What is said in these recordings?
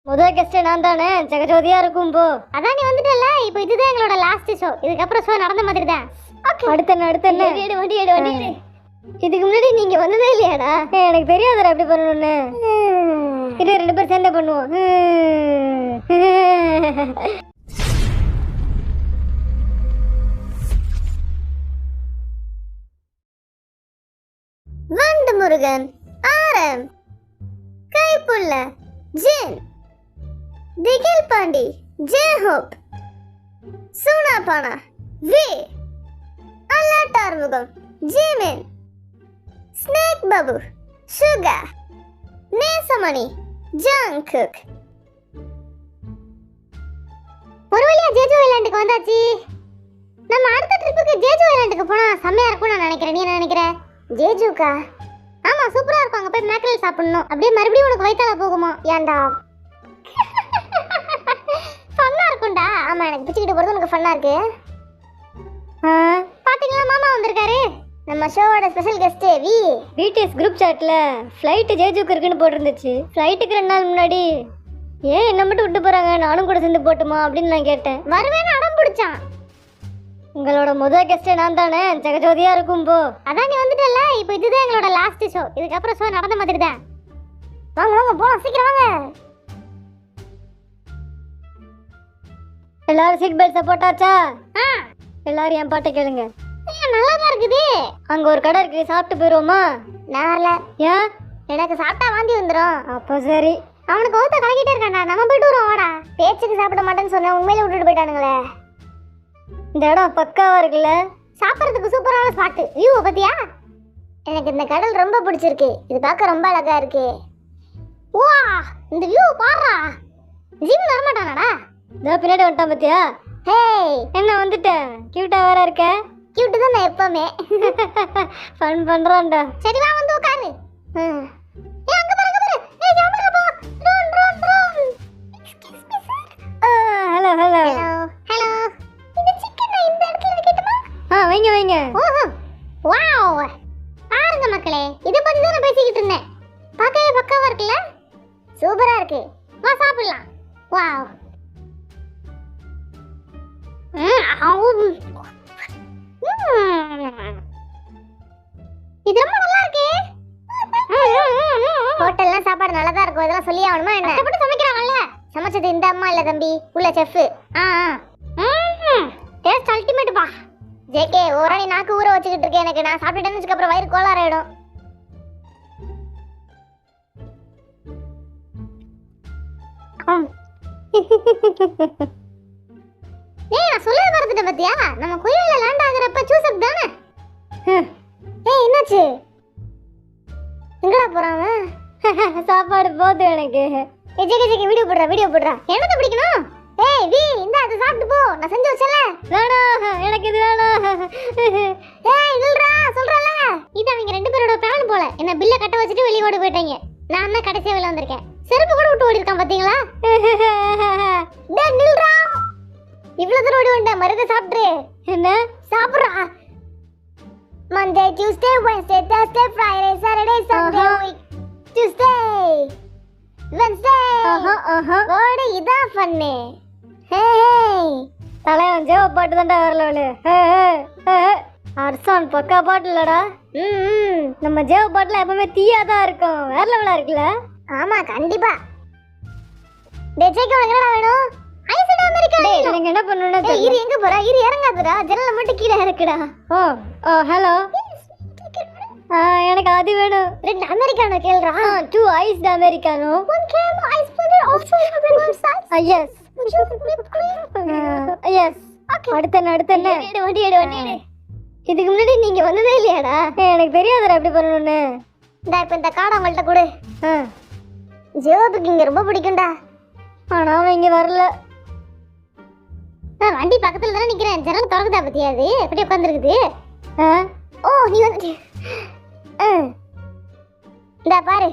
முதல் கெஸ்ட் நான் தானே, ஜெகஜோதியா இருக்கும் போ. அதான் நீ வந்துட்டல, இப்போ இதுதான் எங்களோட லாஸ்ட் ஷோ. இதுக்கப்புறம் ஷோ நடந்த மாதிரி தான். ஓகே, அடுத்த வண்டி எடு. இதுக்கு முன்னாடி நீங்க வந்ததே இல்லையாடா? எனக்கு தெரியாதுடா எப்படி பண்ணணும்னு. இது 2 பேர் சேர்ந்து பண்ணுவோம். வண்டு முருகன், ஆரம், கைப்புள்ள, ஜென், திகில் பாண்டி, ஜெயஹோப், சூனாபானா, வே, அல்லாட்டார்முகம், ஜீமென், ஸ்னேக் பாபு, சுகர், நேசமணி, ஜாங்குக். ஒரு வழியா ஜேஜோ ஐலாண்டுக்கு வந்தாச்சு. நம்ம அடுத்த ட்ரிப்புக்கு ஜேஜோ ஐலாண்டுக்கு போனா செம்மையா இருக்கும் நான் நினைக்கிறேன். நீ என்ன நினைக்கிற? ஜேஜுக்கா? ஆமா, சூப்பரா இருக்கும். அங்க போய் மேக்கரல் சாப்பிடணும். அப்படியே மறுபடியும் உனக்கு வயித்தால போகுமா? ஏன்டா? ஃபன்னா இருக்கும்டா. ஆமா, எனக்கு பிச்சுக்கிட்டு போறது உனக்கு ஃபன்னா இருக்கு. பாத்தீங்களா, மாமா வந்திருக்காரு. நம்ம ஷோவோட ஸ்பெஷல் கெஸ்ட் பிடிஎஸ் குரூப் சாட்ல ஃப்ளைட் ஜேஜுக்கு இருக்குன்னு போட்டிருந்துச்சு. ஃப்ளைட்டுக்கு 2 நாள் முன்னாடி ஏன் என்ன மட்டும் விட்டு போறாங்க, நானும் கூட சேர்ந்து போட்டுமா அப்படின்னு நான் கேட்டேன். வருவேன்னு அடம் பிடிச்சான். உங்களோட முதல் கெஸ்ட் நான் தானே, ஜெகஜோதியா இருக்கும் போ. அதான் நீ வந்துட்டல, இப்போ இதுதான் எங்களோட லாஸ்ட் ஷோ. இதுக்கப்புறம் ஷோ நடந்த மாதிரி தான். வாங்க போலாம், சீக்கிரம் வாங்க. எல்லாரும் சீட் பெல்ட் போட்டாச்சா? எல்லாரும் என் பாட்டை கேளுங்க. நல்லா தான் இருக்குது. அங்க ஒரு கடை இருக்கு, சாப்பிட்டு போயிருவோமா? நான் வரல. ஏன்? எனக்கு சாப்பிட்டா வாந்தி வந்துடும். அப்போ சரி. அவனுக்கு ஒருத்த கலக்கிட்டே இருக்காண்டா, நம்ம போயிட்டு வருவோம் வாடா. பேச்சுக்கு சாப்பிட மாட்டேன்னு சொன்னேன், உண்மையில விட்டுட்டு போயிட்டானுங்களே. இந்த இடம் பக்காவா இருக்குல்ல, சாப்பிட்றதுக்கு சூப்பரான ஸ்பாட். வியூவை பத்தியா? எனக்கு இந்த கடல் ரொம்ப பிடிச்சிருக்கு. இது பார்க்க ரொம்ப அழகா இருக்கு. வா, இந்த வியூ பாருடா. ஜிம் வரமாட்டானடா. இதோ பின்னாடி வந்துட்டான் பத்தியா? ஹேய், என்ன வந்துட்டேன்? கியூட்டா வேற இருக்க. கியூட் தான் நான் எப்பவுமே. ஃபன் பண்றான்டா. சரி வா, வந்து உட்காரு. ஏய், அங்க பாரு. ஏய், ஜாமரா போ. Ron. Excuse me sir. Hello. இந்த சிக்கன் இந்த இடத்துல வைக்கட்டுமா? வைங்க. ஓஹோ, வாவ். பாருங்க மக்களே, இத பத்தி தான் நான் பேசிக்கிட்டு இருந்தேன். பார்க்கவே பக்காவா இருக்குல்ல? சூப்பரா இருக்கு. வா சாப்பிடலாம். வாவ். இது ரொம்ப நல்லா இருக்கு. ஹோட்டல்ல சாப்பாடு நல்லா தான் இருக்கும். இதெல்லாம் சொல்லி ஆகணுமா என்ன? கஷ்டப்பட்டு சமைக்கிறாங்கல்ல. சமைச்சது இந்த அம்மா இல்ல தம்பி, உள்ள செஃப். டேஸ்ட் அல்டிமேட் பா. ஜேகே, ஓராணி நாக்கு ஊற வச்சுக்கிட்டு இருக்கேன். எனக்கு நான் சாப்பிட்டுட்டேன்னு அப்புறம் வயிறு கோளாறாயிடும். ஏய், நான் சொல்ல மறந்துட்டேன் பத்தியா? நம்ம குயில்ல லேண்ட் ஆகுறப்ப சூசப் தானே. ஏய், என்னாச்சு? எங்கடா போறாங்க? சாப்பாடு போது எனக்கு. ஏய், ஜெகே வீடியோ போடுறா. என்னது பிடிக்கணும்? ஏய் வி, இந்த அது சாப்பிட்டு போ. நான் செஞ்சு வச்சல. வேணாம், எனக்கு இது வேணாம். ஏய் நில்றா, சொல்றல. இது அவங்க 2 பேரோட பிளான் போல. என்ன பில்ல கட்ட வச்சிட்டு வெளிய ஓடி போய்ட்டாங்க. நான் தான் கடைசியா வெளிய வந்திருக்கேன். செருப்பு கூட விட்டு ஓடி இருக்கான் பாத்தீங்களா? டேய் நில்றா. இவ்வளவு தூரம் ஓடி வந்தா மருந்து சாப்பிட்ரு. என்ன சாப்பிடுறா? Monday, Tuesday, Wednesday, Thursday, Friday, Saturday, Sunday, week, Tuesday, Wednesday. ஓடு, இதான் ஃபன்னு. ஹே, தலைவன் ஜெவ பாட்டு தான்டா வரலவளே. அர்சான் பக்கா பாட்டு இல்லடா. நம்ம ஜெவ பாட்டுல எப்பவுமே தீயா தான் இருக்கும். வேற லெவலா இருக்குல்ல? ஆமா, கண்டிப்பா. டேஜேக்கு உனக்கு என்ன வேணும்? ஐஸ்டா அமெரிக்கா. டேய், எனக்கு என்ன பண்ணனும்னு தெரியல. இரு, எங்க போற? இரு, இறங்காதடா. ஜன்னல மட்டும் கீழ இறக்குடா. ஹலோ. எனக்கு அது வேணும். 2 அமெரிக்கானோ கேளுடா. 2 iced Americano. 1 can ice powder also available size. Yes. Yes. Okay. அடுத்த வண்டி எடு. இதுக்கு முன்னாடி நீங்க வந்ததே இல்லையாடா? எனக்கு தெரியாதுடா எப்படி பண்ணனும்னு. இப்ப இந்த கார்டை அவங்கள்ட்ட கொடு. ஜெயோபுக்கு இங்க ரொம்ப பிடிக்கும்டா. ஆனா அவன் இங்க வரல. வண்டி பக்கத்துல தானே நிக்கிறேன். ஜன்னல் திறக்குதா பத்தியா? அது எப்படி உட்கார்ந்திருக்குது? ஓ, நீ வந்து இந்த பாரு.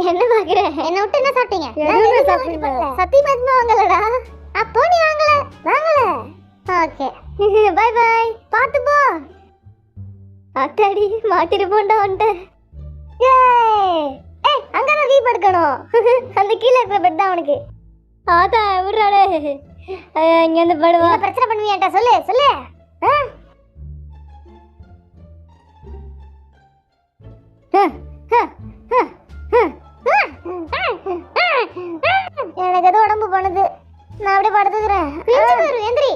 என்ன பாக்குற? என்ன விட்டு என்ன சாப்பிட்டீங்க? எதுவுமே சாப்பிடல. சத்தியமா வாங்கலடா. அப்போ நீ வாங்கல. Okay, bye. பாத்து போ. அத்தாடி, மாட்டிரு போண்டா வந்துட்டேன். ஏய், ஏய் அங்கதான் ரீப் எடுக்கணும். அந்த கீழ இருக்கிற பெட் தான் அவனுக்கு. ஆதா விடுறாடே. இங்க வந்து படுவா. பிரச்சனை பண்ணுவியாட்டா? சொல்லு சொல்லு. எனக்கு ஏதோ உடம்பு பண்ணுது. நான் அப்படியே படுத்துக்கிறேன். எந்திரி.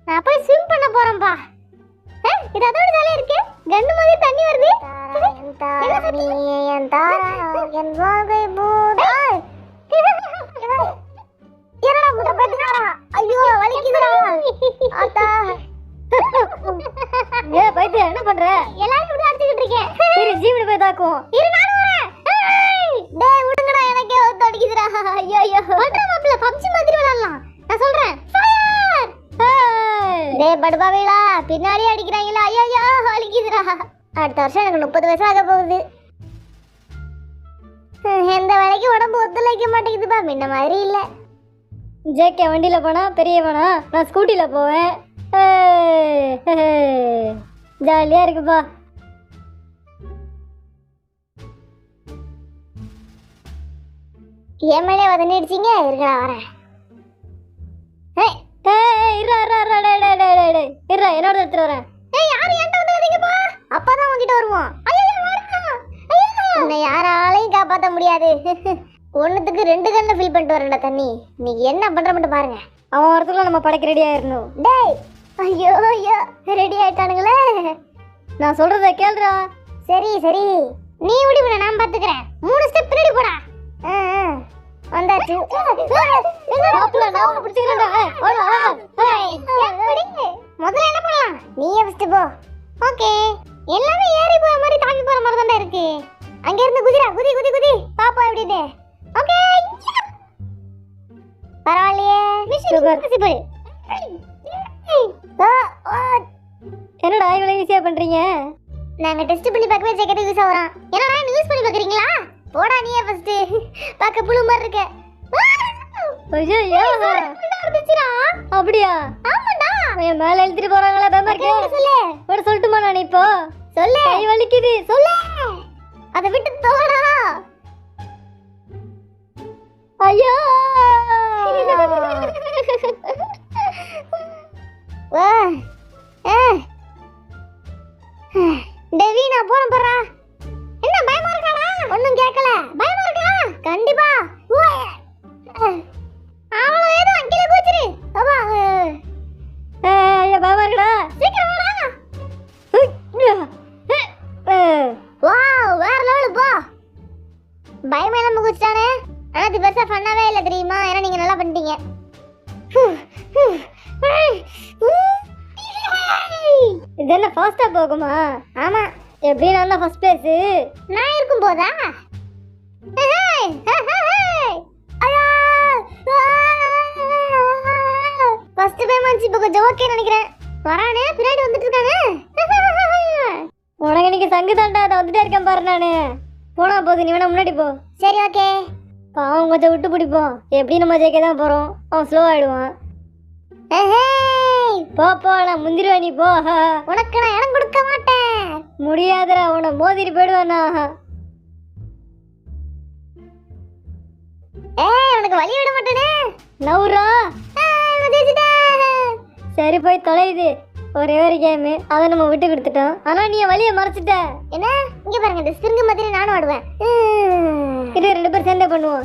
நான் போய் ஸ்விம் பண்ண போறேன்பா. இது அதோட ஜாலியா இருக்கு. கண்ணு மாதிரி தண்ணி வருது. ஐயோ வலிக்குதுடா. ஆத்தா ஏ பைத்திய என்ன பண்ற? எல்லாரும் இப்படி அடிச்சிட்டு இருக்கேன். சரி ஜீவன போய் தாக்குவோம். இரு நானும் வரேன். டேய் விடுங்கடா எனக்கே ஒத்து அடிக்குதுடா. ஐயோ ஐயோ பண்ற மாப்ள பப்ஜி மாதிரி விளையாடலாம். நான் சொல்றேன் ஃபயர். டேய் படுபாவேலா பின்னாடி அடிக்குறாங்களா? ஐயோ ஐயோ வலிக்குதுடா. அடுத்த வருஷம் எனக்கு 30 வயசு ஆக போகுது. எந்த வேலைக்கு உடம்பு ஒத்துழைக்க மாட்டேங்குதுப்பா. முன்ன மாதிரி இல்ல. ஜேகே வண்டியில போனா பெரியவனா, நான் ஸ்கூட்டில போவேன். ஜாலியா இருக்குப்பா. ஏமலே வதனிடுச்சிங்க. இருக்கா வரேன். என்னோட எடுத்துட்டு வரேன். அப்பதான் உங்ககிட்ட வருவோம். உன்னை யாராலையும் காப்பாற்ற முடியாது. ஒன்னுத்துக்கு 2 கண்ணை ஃபில் பண்ணிட்டு வரேன்டா தண்ணி. நீங்க என்ன பண்ற மட்டும் பாருங்க. அவன் வரதுக்குள்ள நம்ம படைக்க ரெடி ஆயிரணும். டேய் ஐயோ ஐயோ ரெடி ஆயிட்டானுங்களே. நான் சொல்றத கேளுடா. சரி சரி நீ ஓடி போட, நான் பாத்துக்கிறேன். 3 ஸ்டெப் பின்னாடி போடா. வந்தாச்சு. மாப்ள நான் உன்னை பிடிச்சிக்கிறேன்டா. முதல்ல என்ன பண்ணலாம்? நீயே ஃபர்ஸ்ட் போ. ஓகே எல்லாமே ஏறி போற மாதிரி தாக்கி போற மாதிரி தான் இருக்கு. அங்க இருந்து குதிரா குதி குதி குதி பாப்பா எப்படின்னு. ஓகே பரவாயில்லையே. சூப்பர். என்னடா இவ்வளவு ஈஸியா பண்றீங்க? நாங்க டெஸ்ட் பண்ணி பார்க்கவே ஜெகத்துக்கு யூஸ் ஆவறான். என்னடா யூஸ் பண்ணி பார்க்கறீங்களா? போடா நீயே ஃபர்ஸ்ட். பார்க்க புழு மாதிரி இருக்க. ஐயோ அடிச்சிரா. அப்படியே ஆமாடா. என் மேல எழுதிட்டு போறாங்களா? பயமா இருக்கு. சொல்லு. போட சொல்லட்டுமா நான் இப்போ? சொல்லு. கை வலிக்குது. சொல்லு. அத விட்டு தோடா. ஐயோ வா டேவி நான் போறேன் பாறா. என்ன பயமா இருக்காடா? ஒண்ணும் கேட்கல. பயமா இருக்கா? கண்டிப்பா. அவளோ ஏதோ அங்கில கூச்சிரு. அப்பா ஐயோ பயமா இருக்கடா. சீக்கிரம் வாடா. வாவ் வேற லெவல் போ. பயமே இல்லாம குதிச்சானே. ஆனா இது பெருசா ஃபன்னாவே இல்ல தெரியுமா? ஏன்னா நீங்க நல்லா பண்ணிட்டீங்க. இது என்ன ஃபாஸ்டா போகுமா? ஆமா எப்படி நான் தான் ஃபர்ஸ்ட் பிளேஸ். நான் இருக்கும் போதா? ஃபர்ஸ்ட் பேமெண்ட் இப்போ கொஞ்சம் ஓகே நினைக்கிறேன். வரானே பின்னாடி வந்துட்டு இருக்கானே. உனக்கு இன்னைக்கு சங்கு தாண்டா. அதை வந்துட்டே இருக்கேன் பாரு. நானு போனா போது நீ வேணா முன்னாடி போ. சரி ஓகே. பாவம் கொஞ்சம் விட்டு பிடிப்போம். எப்படி நம்ம ஜெயிக்க தான் போறோம். அவன் ஸ்லோ ஆயிடுவான். போ போ நான் முந்திருவேன். நீ போ. உனக்கு நான் இடம் கொடுக்க மாட்டேன். முடியாதுடா. உன்னை மோதிட்டு போயிடுவேண்ணா. உனக்கு வழி விட மாட்டேனே. நவுரா. சரி போய் தொலையுது. ஒரே ஒரு கேம் அதை நம்ம விட்டு கொடுத்துட்டோம். ஆனா நீ வழியை மறைச்சிட்ட. என்ன இங்க பாருங்க. இந்த ஸ்பிரிங் மாதிரி நானும் ஆடுவேன். இது 2 பேரும் சேர்ந்தே பண்ணுவோம்.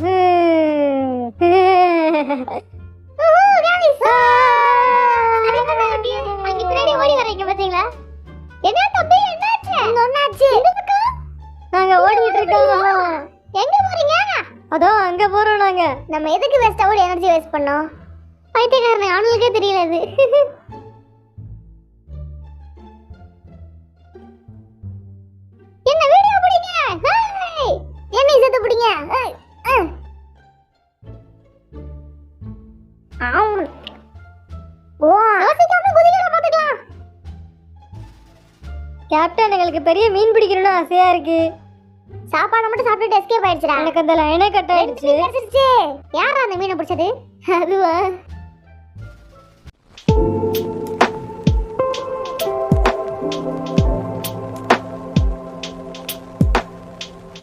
அங்க பின்னாடி ஓடி வரீங்க பாத்தீங்களா? என்ன தம்பி என்னாச்சு? என்னாச்சு? நாங்க ஓடிட்டு இருக்கோம். எங்க போறீங்க? அதோ அங்க போறோம் நாங்க. நம்ம எதுக்கு வேஸ்ட் ஆவுட் எனர்ஜி வேஸ்ட் பண்ணோம்? பைத்தியக்காரனே அவனுக்கே தெரியல இது. என்ன வீடியோ பிடிங்க. என்ன இசத்து பிடிங்க. கேப்டன் எங்களுக்கு பெரிய மீன் பிடிக்கணும்னு ஆசையா இருக்கு. சாப்பாடு மட்டும் சாப்பிட்டு எஸ்கேப் ஆயிடுச்சுடா. எனக்கு அந்த லைனே கட் ஆயிடுச்சு. யாரா அந்த மீனை பிடிச்சது? அதுவா